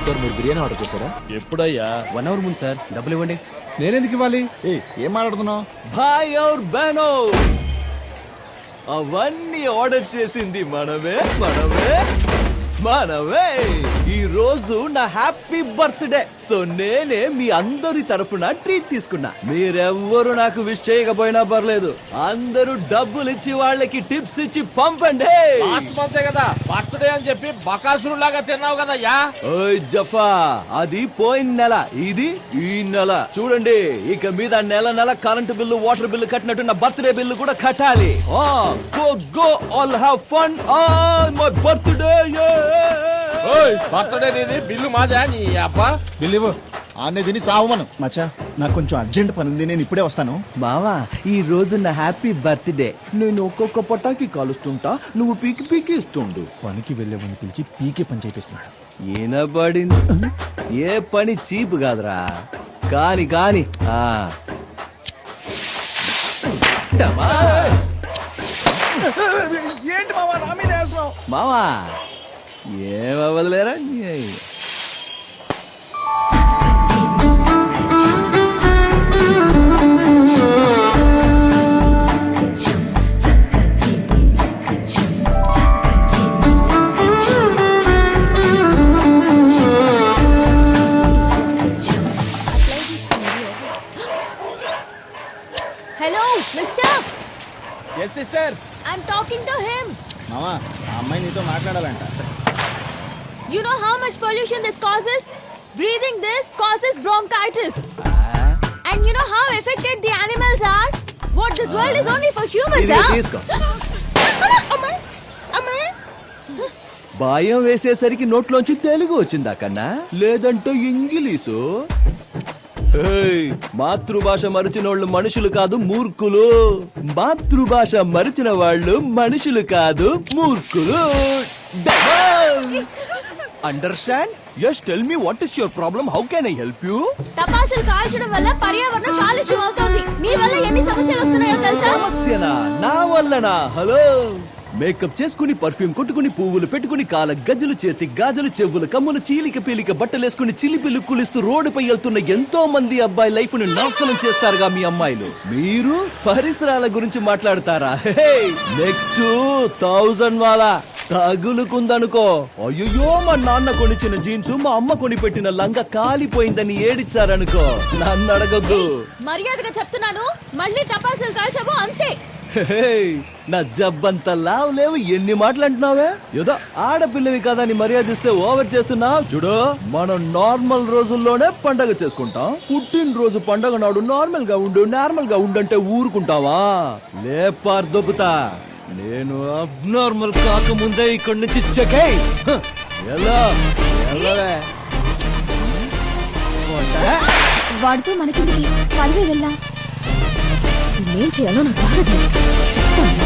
Sir మీరు biryani order చేశారా? ఎప్పుడయ్యా? 1 hour ముందు సార్. డబ్బులు ఇవ్వండి. నేనెందుకు ఇవ్వాలి? ఏం మాట్లాడుతున్నావు? భాయ్ ఔర్ బహనో, అవన్నీ ఆర్డర్ చేసింది మనమే. ఈ రోజు నా హ్యాపీ బర్త్డే. సో నేనే మీ అందరి తరఫున ట్రీట్ తీసుకున్నా. మీరెవ్వరు నాకు విష్ చేయకపోయినా పర్లేదు, అందరూ డబ్బులు ఇచ్చి వాళ్ళకి టిప్స్ ఇచ్చి పంపండి. లాస్ట్ మంతే కదా బర్త్డే అని చెప్పి బకాసురు లాగా తిన్నావు కదయ్యా. ఓయ్ జఫా, అది పోయిన నెల, ఇది ఈ నెల. చూడండి, ఇక మీద నెల కరెంటు బిల్లు, వాటర్ బిల్లు కట్టినట్టు నా బర్త్డే బిల్లు కూడా కట్టాలి. Go all have fun on my birthday. Birthday నీది, బిల్లు మాదా? నీ అబ్బా బిల్లు ఆనే తిని సావమను. మచ్చా, నాకు కొంచెం అర్జెంట్ పని ఉంది, నేను ఇప్పుడే వస్తాను. మావా, ఈ రోజు నా హ్యాపీ బర్త్డే. నేను ఒక్కొక్క పటాకి కాలుస్తుంటా, నువ్వు పీకి ఇస్తుండు. పనికి వెళ్ళేవాడిని పిలిచి పీకే పని చేపిస్తున్నాడు. ఈనబడింది. ఏ పని చీపు కాదురా. కాని ఏంటి మావా నా మీద వేస్తున్నావు? మావా ఏమవ్వదులేరా. Hello, mister. Yes, sister. I'm talking to him. మావా, ఆ అమ్మాయి నీతో మాట్లాడాలంట. You know how much pollution this causes? Breathing this causes bronchitis. And you know how affected the animals are? What, this world is only for humans, huh? తీసుకో. భయం వేసేసరికి నోట్లోంచి తెలుగు వచ్చిందా కన్నా, లేదంటే ఇంగిలీషు. మాతృభాష మరిచిన వాళ్ళు మనుషులు కాదు, మూర్ఖులు. మాతృభాష మరిచిన వాళ్ళు మనుషులు కాదు, మూర్ఖులు. Understand? Yes, tell me what is your problem? How can I help you? టపాసులు కాల్చడం వల్ల పర్యావరణం కాలుష్యం అవుతోంది. నీ వల్ల ఎన్ని సమస్యలు వస్తున్నాయో తెలుసా? సమస్యనా? నా వల్లనా? హలో, మేకప్ చేసుకుని, పర్ఫ్యూమ్ కొట్టుకుని, పువ్వులు పెట్టుకుని, కాల గజ్జలు, చేతి గాజులు, చెవులు కమ్ములు, చీలిక పీలిక బట్టలేసుకుని, చిలిపి లుక్కులిస్తూ రోడ్డుపై వెళ్తున్న ఎంతో మంది అబ్బాయి లైఫ్ ను నాశనం చేస్తారుగా మీ అమ్మాయిలు. మీరు పరిసరాల గురించి మాట్లాడతారా? నెక్స్ట్ 1000 వాలా తగులుకుందనుకో. అయ్యో, మా నాన్న కొనిచ్చిన జీన్స్, మా అమ్మ కొని పెట్టిన లంగా కాలిపోయిందని ఏడిచ్చారనుకో, నన్ను అడగొద్దు. మర్యాదగా చెప్తున్నాను, మళ్ళీ టపాసులు కాల్చావో అంతే. నా జబ్బంతా లావు లేవు, ఎన్ని మాటలు అంటున్నావే? ఏదో ఆడపిల్లవి కదా అని మర్యాదిస్తే ఓవర్ చేస్తున్నావు. చూడు, మనం నార్మల్ రోజుల్లోనే పండగ చేసుకుంటాం. పుట్టినరోజు పండగ నాడు నార్మల్ గా ఉండంటే ఊరుకుంటావా? లేపార్ దొబ్బుతా. నేను అబ్నార్మల్ కాకముందే ఇక్కడి నుంచి చెక్. ఎలా వాడితో మనకిందికి పనివే వెళ్ళా. ఏం చేయాలో నాకు బాగా తెలుసు, చెప్తాను.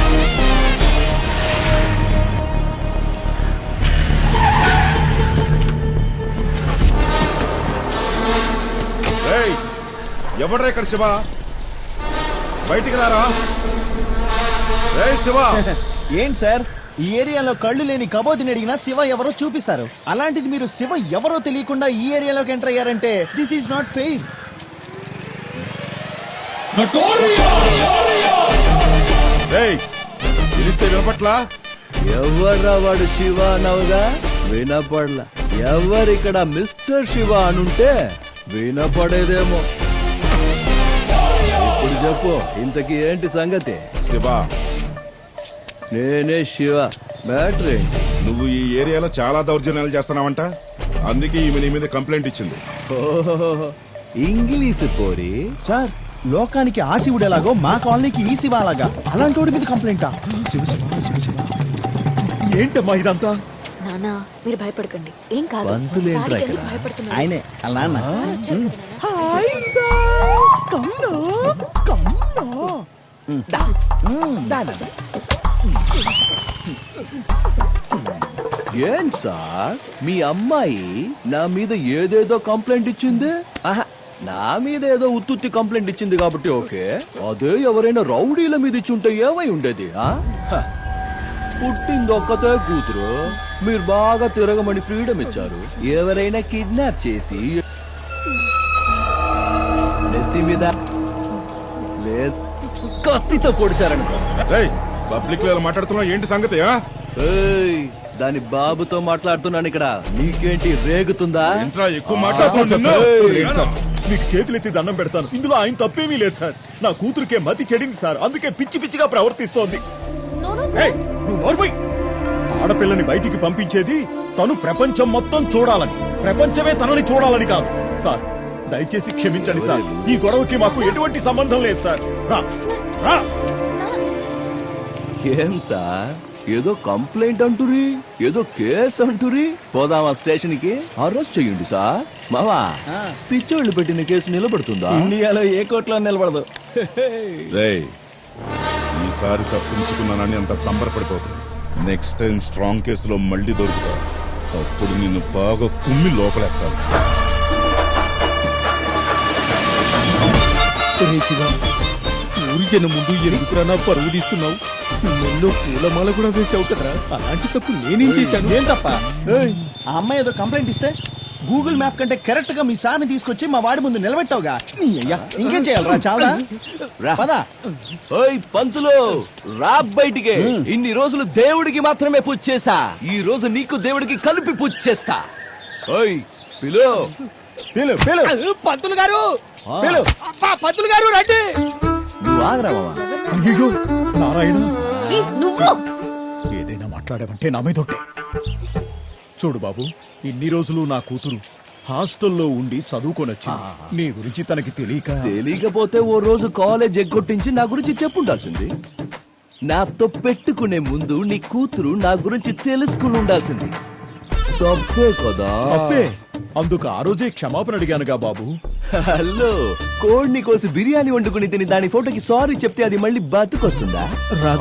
ఎవడ్రా ఇక్కడ? శివ, బయటికి రారా. శివ. ఏంటి సార్, ఈ ఏరియాలో కళ్ళు లేని కబోదిని అడిగినా శివ ఎవరో చూపిస్తారు. అలాంటిది మీరు శివ ఎవరో తెలియకుండా ఈ ఏరియాలోకి ఎంటర్ అయ్యారంటే దిస్ ఈస్ నాట్ ఫెయిర్. పిలిస్తే వినపట్లా? ఎవర్రా వాడు? శివ నవ్వుగా వినపడలా. ఎవరిక్కడ మిస్టర్ శివ అనుంటే వినపడేదేమో. ఇప్పుడు చెప్పు, ఇంతకీ ఏంటి సంగతి? శివ, నేనే శివ. బ్యాటరీ, నువ్వు ఈ ఏరియాలో చాలా దౌర్జన్యాలు చేస్తున్నావంట, అందుకే ఈమె నీ మీద కంప్లైంట్ ఇచ్చింది. ఇంగ్లీష్ పోరి. సార్, లోకానికి ఆ శివుడు ఎలాగో మా కాలనీకి ఈ శివ అలాగా. అలాంటి వాడి మీద కంప్లైంటా? శివ శివ శివ శివ. ఏంటమ్మా ఇదంతా? నానా, మీరు భయపడకండి, ఏం కాదు. పంతులేంట్రా ఇక్కడ? భయపడుతున్నా. ఆయనే అలా అన్న. Hi sir, come on come on. ఏం సార్, మీ అమ్మాయి నా మీద ఏదేదో కంప్లైంట్ ఇచ్చింది. నా మీద ఏదో ఉత్తుత్తి కంప్లైంట్ ఇచ్చింది కాబట్టి ఓకే. అదే ఎవరైనా రౌడీల మీద ఇచ్చుంటే ఏమై ఉండేది? పుట్టింది ఒక్కతే కూతురు, మీరు బాగా తిరగమని ఫ్రీడమ్ ఇచ్చారు. ఎవరైనా కిడ్నాప్ చేసి నెత్తి మీద కత్తితో పొడిచారనుకో, పబ్లిక్ లో మాట్లాడుతున్నావు ఏంటి సంగతి? ఏయ్, దాని బాబుతో మాట్లాడుతున్నాను ఇక్కడ. నీకేంటి రేగుతుందా? ఇంట్రా ఎక్కువ మాట్లాడుతున్నా. మీకు చేతులెత్తి దండం పెడతాను, ఇందులో ఆయన తప్పేమీ లేదు సార్. నా కూతురికే మతి చెడింది సార్, అందుకే పిచ్చి పిచ్చిగా ప్రవర్తిస్తోంది. No, no, ఏయ్, sir. నువ్వు నోర్మై. ఆడపిల్లని బయటికి పంపించేది తను ప్రపంచం మొత్తం చూడాలని, ప్రపంచమే తనని చూడాలని కాదు సార్. దయచేసి క్షమించండి సార్, ఈ గొడవకి మాకు ఎటువంటి సంబంధం లేదు సార్. రా రా. ఏం సార్, ఏదో కంప్లైంట్ అంటురి, ఏదో కేసు అంటురి. పోదామా స్టేషన్ కి? అరెస్ట్ చెయ్యండి సార్. మావా, పిచ్చోళ్ళు పెట్టిన కేసు నిలబడుతుందా? ఇండియాలో ఏ కోర్టులో నిలబడదు. రేయ్, ఈసారి తప్పించుకున్నానని అంత సంబరపడిపోతుంది. నెక్స్ట్ టైం స్ట్రాంగ్ కేసులో మళ్ళీ దొరుకుతా, అప్పుడు నిన్ను బాగా కుమ్మి లోపలేస్తాను. ఊరి జనం ముందు ఎందుకురా నా పరువు తీస్తున్నావు? నెల్లో పూలమాల కూడా వేసావు కదరా, అలాంటి తప్పు నేనేం చేశాను? ఏం తప్ప? ఏయ్, ఆ అమ్మాయి ఏదో కంప్లైంట్ ఇస్తే గూగుల్ మ్యాప్ కంటే కరెక్ట్ గా మీ సార్ని తీసుకొచ్చి మా వాడి ముందు నిలబెట్టావుగా. నీ అయ్యా, ఇంకేం చేయాలరా? చాలా పదా. ఓయ్ పంతులు, రా బయటికి. ఇన్ని రోజులు దేవుడికి మాత్రమే పూజ చేశా, ఈ రోజు నీకు దేవుడికి కలిపి పూజ చేస్తా. ఓయ్ పిలు పిలు పిలు పంతులు గారు, పిలు. అబ్బా, పంతులు గారు రండి. నువ్వు ఆగరా మావా. అయ్యో నారాయణ, Hey, నువ్వు ఏదైనా మాట్లాడావంటే నా మీద ఒట్టే. చూడు బాబు, ఇన్ని రోజులు నా కూతురు హాస్టల్లో ఉండి చదువుకొనొచ్చింది. నీ గురించి తనకి తెలియకపోతే ఓ రోజు కాలేజ్ ఎగ్గొట్టించి నా గురించి చెప్పుండాల్సింది. నాతో పెట్టుకునే ముందు నీ కూతురు నా గురించి తెలుసుకుని ఉండాల్సింది. తప్పే కదా? తప్పే. అందుకు ఆ రోజే క్షమాపణ అడిగానుగా బాబు. హలో, కోడిని కోసి బిర్యానీ వండుకుని తిని దాని ఫోటోకి సారీ చెప్తే అది మళ్ళీ బతుకొస్తుందా?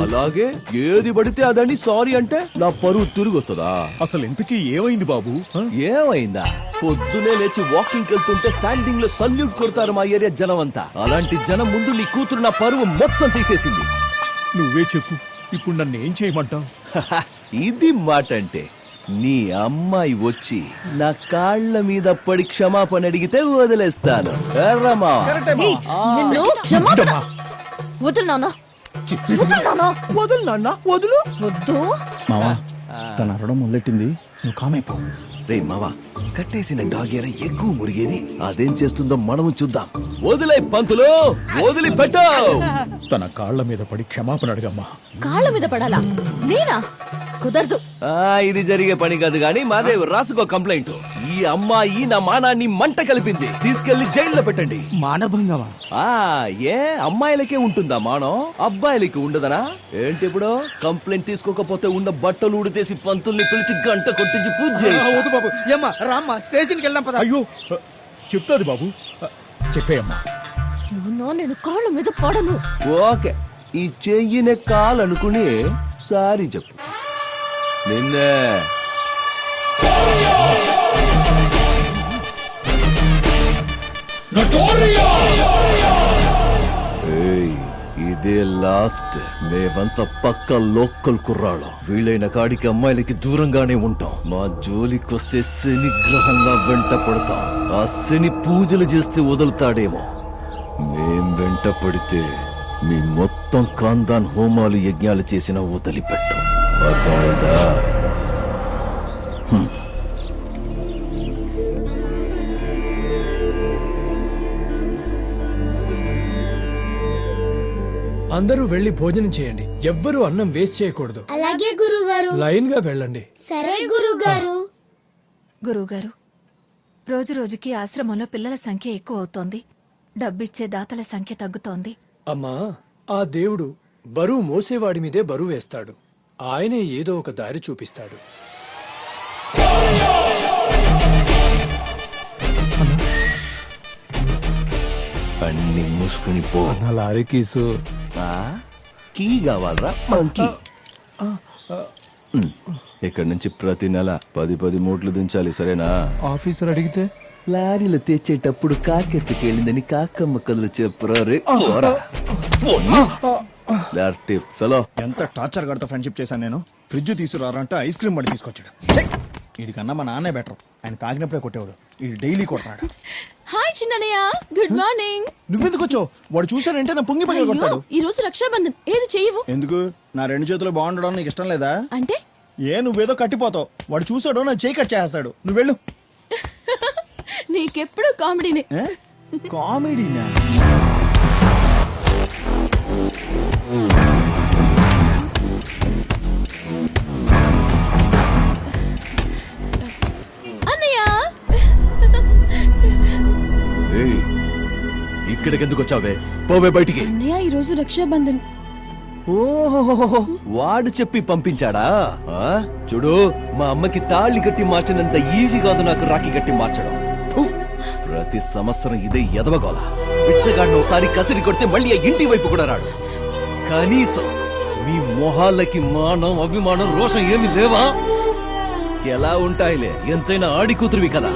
అలాగే ఏది పడితే అదని సారీ అంటే నా పరువు తిరిగి వస్తుందా? అసలు ఇంతకీ ఏమైంది బాబు? ఏమైందా? పొద్దునే లేచి వాకింగ్ వెళ్తుంటే స్టాండింగ్ లో సల్యూట్ కొడతారు మా ఏరియా జనం అంతా. అలాంటి జనం ముందు నీ కూతురు నా పరువు మొత్తం తీసేసింది. నువ్వే చెప్పు, ఇప్పుడు నన్ను ఏం చేయమంటావు? ఇది మాట అంటే, నీ అమ్మాయి వచ్చి నా కాళ్ళ మీద పడి క్షమాపణ అడిగితే వదిలేస్తాను. ఎర్రమా, Hey, నిన్ను క్షమాపణ వదులు నాన్న, వదులు నాన్న, వదులు నాన్న, వదులు. వద్దు. మావా, తన అరవడం మొదలెట్టింది, నువ్వు కామైపో. రే మావా, కట్టేసిన డాగేర ఎక్కువ మురిగేది. అదేం చేస్తుందో మనము చూద్దాం. వదిలే పంతులు, వదిలిపెట్టు. తన కాళ్ళ మీద పడి క్షమాపణ అడగమ్మా. కాళ్ళ మీద పడాలా? నేనా? కుదరదు. ఇది జరిగే పని కాదు గాని మాదేవ్ రాసుకో కంప్లైంట్. ఈ అమ్మాయి నా మానాన్ని మంట కలిపింది, తీసుకెళ్లి జైల్లో పెట్టండి. మానభంగమా? ఏ అమ్మాయిలకే ఉంటుందా మానం, అబ్బాయిలకి ఉండదనా ఏంటి? ఇప్పుడు కంప్లైంట్ తీసుకోకపోతే ఉన్న బట్టలు ఉడితేసి పంతుల్ని పిలిచి గంట కొట్టించి పూజ చేయిస్తా. వద్దు బాబు, ఏమ్మా రామ్మా, స్టేషన్కి వెళ్దాం పద. అయ్యో, చెప్తాది బాబు, చెప్పేయమ్మా. నేను కాళ్ళ మీద పడను. ఓకే, ఈ చెయ్యినే కాలనుకుని సారీ చెప్పు. నిన్నే ఇదే లాస్ట్. మేమంతా పక్క లోకల్ కుర్రాళ్ళం. వీళ్ళైన కాడికి అమ్మాయిలకి దూరంగానే ఉంటాం. మా జోలికొస్తే శని గ్రహంగా వెంట పడతాం. ఆ శని పూజలు చేస్తే వదులుతాడేమో. మేం వెంట పడితే మీ మొత్తం ఖాందాన్ హోమాలు యజ్ఞాలు చేసిన వదిలిపెట్టం. అర్థమైందా? అందరూ వెళ్లి భోజనం చేయండి. ఎవ్వరూ అన్నం వేస్ట్ చేయకూడదు. అలాగే గురుగారు. లైన్ గా వెళ్ళండి. సరే గురుగారు. గురువుగారు, రోజు రోజుకి ఆశ్రమంలో పిల్లల సంఖ్య ఎక్కువ అవుతోంది. డబ్బిచ్చే దాతల సంఖ్య తగ్గుతోంది. అమ్మా, ఆ దేవుడు బరువు మోసేవాడి మీదే బరువు వేస్తాడు. ఆయనే ఏదో ఒక దారి చూపిస్తాడు. అన్ని మూసుకుని పో. లారీ కీసు కీ కావాలరా? మంకీ. ఇక్కడ నుంచి ప్రతి నెల 10 మూట్లు దించాలి, సరేనా? ఆఫీసర్ అడిగితే లారీలు తెచ్చేటప్పుడు కాకెత్తుకెళ్ళిందని కాకమ్మ కథలు చెప్పరా? రే పోరా. Flat fellow. ఎంత టార్చర్ గడతా ఫ్రెండ్షిప్ చేశాను నేను. ఫ్రిడ్జ్ తీసుకురారంటే ఐస్ క్రీమ్ పడి తీసుకొచ్చాడు. వీడికన్నా మా నాన్నే బెటర్. ఆయన తాగినప్పుడే కొట్టేవాడు, వీడు డైలీ కొడతాడు. Hi Chinnayya, good morning. నువ్వెందుకు వచ్చావు? వాడు చూసారంటే నా పొంగి పగల కొడతాడు. ఈ రోజు రక్షాబంధన్, ఏది చెయ్యవు? ఎందుకు? నా 2 చేతులు బాగుండడం నీకు ఇష్టం లేదా? అంటే నువ్వేదో కట్టిపోతావు. వాడు చూసాడో నా చేయి కట్ చేస్తాడు. నువ్వు వెళ్ళు. నీకెప్పుడు కామెడీనే. కామెడీనా? అన్నయ్య, ఇక్కడికి ఎందుకు వచ్చావే? పోవే బయటికి. అన్నయ్య ఈ రోజు రక్షాబంధన్. ఓహో, వాడు చెప్పి పంపించాడా? చూడు, మా అమ్మకి తాళి కట్టి మార్చినంత ఈజీ కాదు నాకు రాఖీ కట్టి మార్చడం. ఫు, ప్రతి సంవత్సరం ఇదే ఎదవగోల. పిచ్చగాడిని ఒకసారి కసిరి కొడితే మళ్ళీ ఆ ఇంటి వైపు కూడా రాడు. కనీసం మీ మొహాలకి మానం, అభిమానం, రోషం ఏమి లేవా? ఎలా ఉంటాయిలే, ఎంతైనా ఆడి కూతురువి కదా.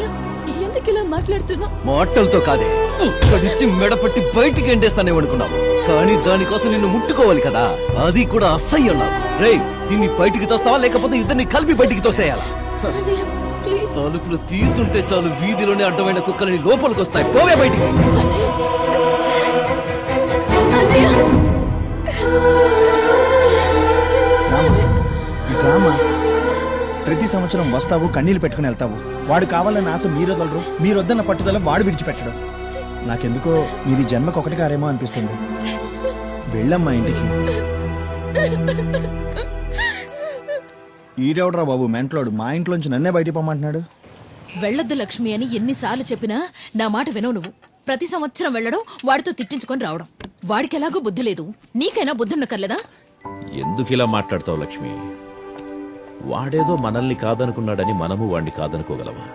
ఎందుకు ఇలా మాట్లాడుతున్నావు? మాటలతో కాదే, ఇక్కడిచ్చి మెడపట్టి బయటికి ఎండేస్తానే అనుకున్నావు. కానీ దానికోసం నిన్ను ముట్టుకోవాలి కదా, అది కూడా అసహ్యం నాకు. రేయ్, దీన్ని బయటికి తోస్తావా లేకపోతే ఇద్దరిని కలిపి బయటికి తోసేయాలా? అన్నయ్య ప్లీజ్. తలుపులు తీసుంటే చాలు, వీధిలోనే అడ్డమైన కుక్కలని లోపలికి వస్తాయి. పోవే బయటికి. అన్నయ్య, అన్నయ్య. రామా, ప్రతి సంవత్సరం వస్తావు, కన్నీళ్ళు పెట్టుకుని వెళ్తావు. వాడు కావాలని ఆశ మీరొదలరు, మీరొద్దన్న పట్టుదల వాడు విడిచిపెట్టడు. నాకెందుకో ఇది జన్మకు ఒకటి కారేమో అనిపిస్తుంది. వెళ్ళమ్మా ఇంటికి. ఈడెవడరా బాబు మెంట్లోడు, మా ఇంట్లోంచి నన్నే బయటికి పొమ్మంటున్నాడు. వెళ్ళొద్దు లక్ష్మి అని ఎన్నిసార్లు చెప్పినా నా మాట వినవు నువ్వు. ప్రతి సంవత్సరం వెళ్ళడం, వాడితో తిట్టించుకొని రావడం. వాడికి ఎలాగో బుద్ధి లేదు, నీకైనా బుద్ధి ఉన్నక్కర్లేదా? ఎందుకు ఇలా మాట్లాడతావు లక్ష్మి? వాడేదో మనల్ని కాదనుకున్నాడని మనము వాడిని కాదనుకోగలమా?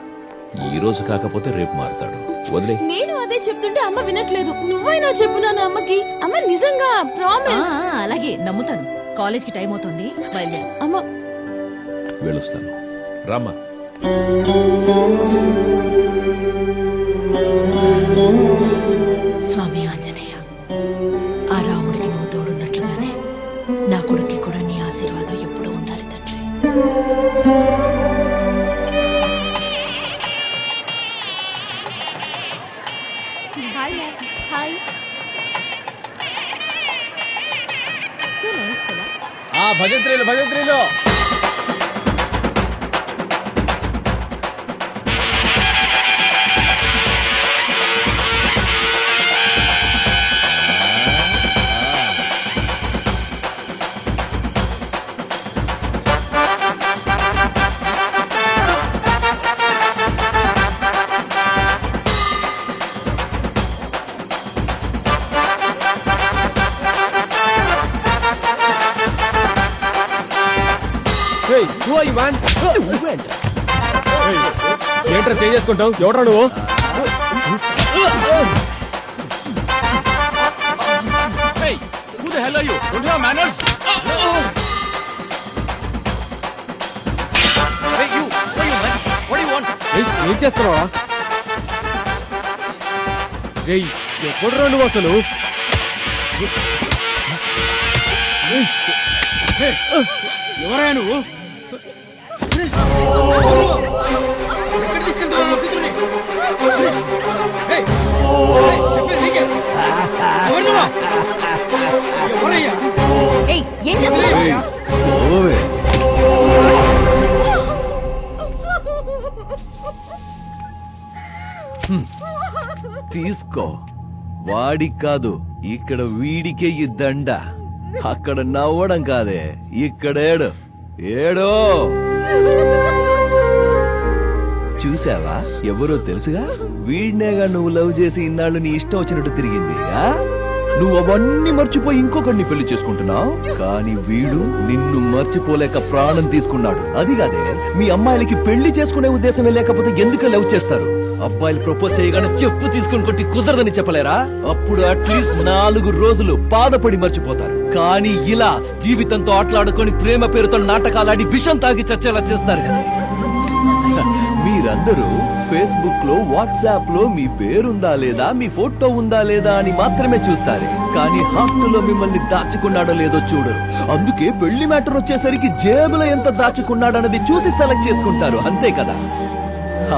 ఈ రోజు కాకపోతే రేపు మారుతాడు. వదిలే. నేను అదే చెప్తుంటే అమ్మ వినట్లేదు. నువ్వైనా చెప్పు నాన్న అమ్మకి. అమ్మ నిజంగా ప్రామిస్. అలాగే నమ్ముతాను. కాలేజ్ కి టైం అవుతుంది, బయలుదేరు. అమ్మ వెళ్ళొస్తాను. రామ్మా. స్వామి ఆంజనేయ, ఆ రాముడికి నువ్వు తోడున్నట్లుగానే నా కొడుక్కి కూడా నీ ఆశీర్వాదం ఎప్పుడూ ఉండాలి తండ్రి. Hi hi. సో నైస్ కదా. భజంత్రీలు భజంత్రీలు. ఏంట్రా చేసుకుంటావు? ఎవడ్రా నువ్వు? ఏం చేస్తున్నావా? రేయ్, ఎప్పుడురా నువ్వు అసలు? ఎవరా నువ్వు? ఏం చేస్తున్నావు? తీసుకో. వాడికి కాదు, ఇక్కడ వీడికే ఈ దండ. అక్కడ నవ్వడం కాదే, ఇక్కడ ఏడు ఏడో. చూసావా, ఎవరో తెలుసుగా? వీడినేగా నువ్వు లవ్ చేసి ఇన్నాళ్ళు నీ ఇష్టం వచ్చినట్టు తిరిగింది. నువ్వు అవన్నీ మర్చిపోయి ఇంకొకరిని పెళ్లి చేసుకుంటున్నావు. కానీ వీడు నిన్ను మర్చిపోలేక ప్రాణం తీసుకున్నాడు. అది కాదే, మీ అమ్మాయిలకి పెళ్లి చేసుకునే ఉద్దేశమే లేకపోతే ఎందుకు లవ్ చేస్తారు? అబ్బాయిలు ప్రపోజ్ చేయగానే చెప్పు తీసుకుని కొట్టి కుదరదని చెప్పలేరా? అప్పుడు అట్లీస్ట్ 4 రోజులు బాధపడి మర్చిపోతారు. కానీ ఇలా జీవితంతో ఆటలాడుకొని ప్రేమ పేరుతో నాటకాలాడి విషం తాగి చచ్చేలా చేస్తారు కదా. మీరందరూ ఫేస్బుక్ లో వాట్సాప్ లో మీ పేరుందా లేదా మీ ఫోటో ఉందా లేదా అని మాత్రమే చూస్తారే కానీ హార్ట్ లో మిమ్మల్ని దాచుకున్నాడో లేదో చూడరు. అందుకే పెళ్లి మ్యాటర్ వచ్చేసరికి జేబులో ఎంత దాచుకున్నాడన్నది చూసి సెలెక్ట్ చేసుకుంటారు, అంతే కదా.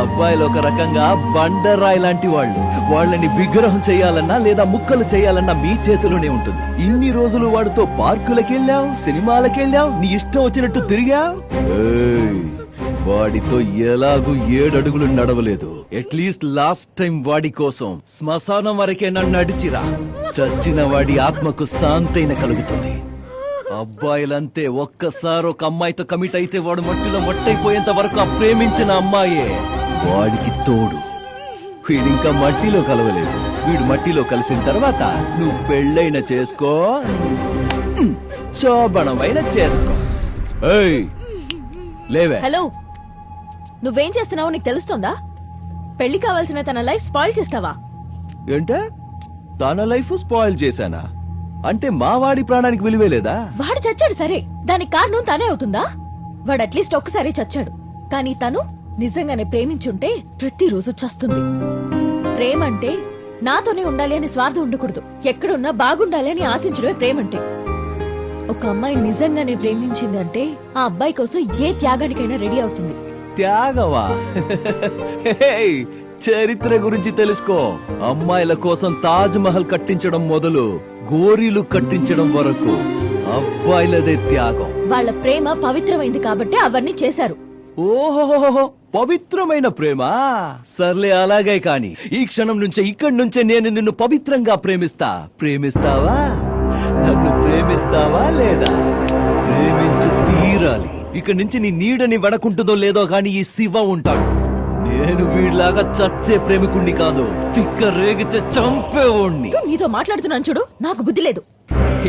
అబ్బాయిలు ఒక రకంగా బండరాయి లాంటి వాళ్ళు. వాళ్ళని విగ్రహం చేయాలన్నా లేదా ముక్కలు చేయాలన్నా మీ చేతిలోనే ఉంటుంది. ఇన్ని రోజులు వాడితో పార్కులకు వెళ్ళావు, సినిమాలకు వెళ్ళావు, నీ ఇష్టం వచ్చినట్టు తిరిగావు. వాడితో ఎలాగూ 7 అడుగులు నడవలేదు. అట్లీస్ట్ లాస్ట్ టైం వాడి కోసం శ్మశానం వరకే నన్ను నడిచిరా. చచ్చిన వాడి ఆత్మకు శాంతైన కలుగుతుంది. అబ్బాయిలంతే, ఒక్కసారి ఒక అమ్మాయితో కమిట్ అయితే వాడు మట్టిలో మట్టయిపోయేంత వరకు ఆ ప్రేమించిన అమ్మాయే వాడికి తోడు. వీడింకా మట్టిలో కలవలేదు. వీడు మట్టిలో కలిసిన తర్వాత నువ్వు పెళ్ళైన చేసుకో, శోభనమైన చేసుకో. ఏయ్ లేవే. హలో, నువ్వేం చేస్తున్నావో నీకు తెలుస్తోందా? పెళ్లి కావాల్సిన తన లైఫ్ స్పాయిల్ చేస్తావా? ఏంటే తన లైఫ్ స్పాయిల్ చేశానా? అంటే మా వాడి ప్రాణానికి విలువే లేదా? వాడు చచ్చాడు సరే, దానికి కారణం తనే అవుతుందా? వాడు అట్లీస్ట్ ఒక్కసారి చచ్చాడు, కానీ తను నిజంగానే ప్రేమించుంటే ప్రతిరోజు చస్తుంది. ప్రేమ అంటే నాతోనే ఉండాలి అని స్వార్థం ఉండకూడదు. ఎక్కడున్నా బాగుండాలి అని ఆశించడమే ప్రేమంటే. ఒక అమ్మాయి నిజంగానే ప్రేమించింది అంటే ఆ అబ్బాయి కోసం ఏ త్యాగానికైనా రెడీ అవుతుంది. త్యాగవా? హేయ్, చరిత్ర గురించి తెలుసుకో. అమ్మాయిల కోసం తాజ్ మహల్ కట్టించడం మొదలు గోరీలు కట్టించడం వరకు అబ్బాయిలదే త్యాగం. వాళ్ళ ప్రేమ పవిత్రమైంది కాబట్టి అవన్నీ చేశారు. ఓహో, పవిత్రమైన ప్రేమ. సర్లే అలాగే కాని ఈ క్షణం నుంచే ఇక్కడి నుంచే నేను నిన్ను పవిత్రంగా ప్రేమిస్తా. ప్రేమిస్తావా? నన్ను ప్రేమిస్తావా లేదా? ప్రేమించి తీరాలి. ఇక్కడి నుంచి నీ నీడని వడకుంటుందో లేదో గాని ఈ శివ ఉంటాడు. నేను వీడిలాగా చచ్చే ప్రేమికుణ్ణి కాదు, తిక్క రేగితే చంపేవాణ్ణి. నీతో మాట్లాడుతున్నాను చూడు, నాకు బుద్ధి లేదు.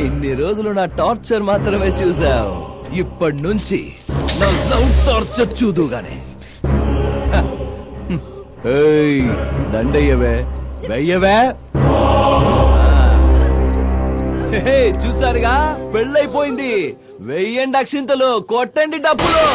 ఇన్ని రోజులు నా టార్చర్ మాత్రమే చూసావు, ఇప్పటి నుంచి నా లవ్ టార్చర్ చూదుగానే. ఏయ్, దండయ్యవే, వెయ్యవే. హే, చూసారుగా, పెళ్ళైపోయింది. వెయ్యండి అక్షింతలు, కొట్టండి డబ్బులు.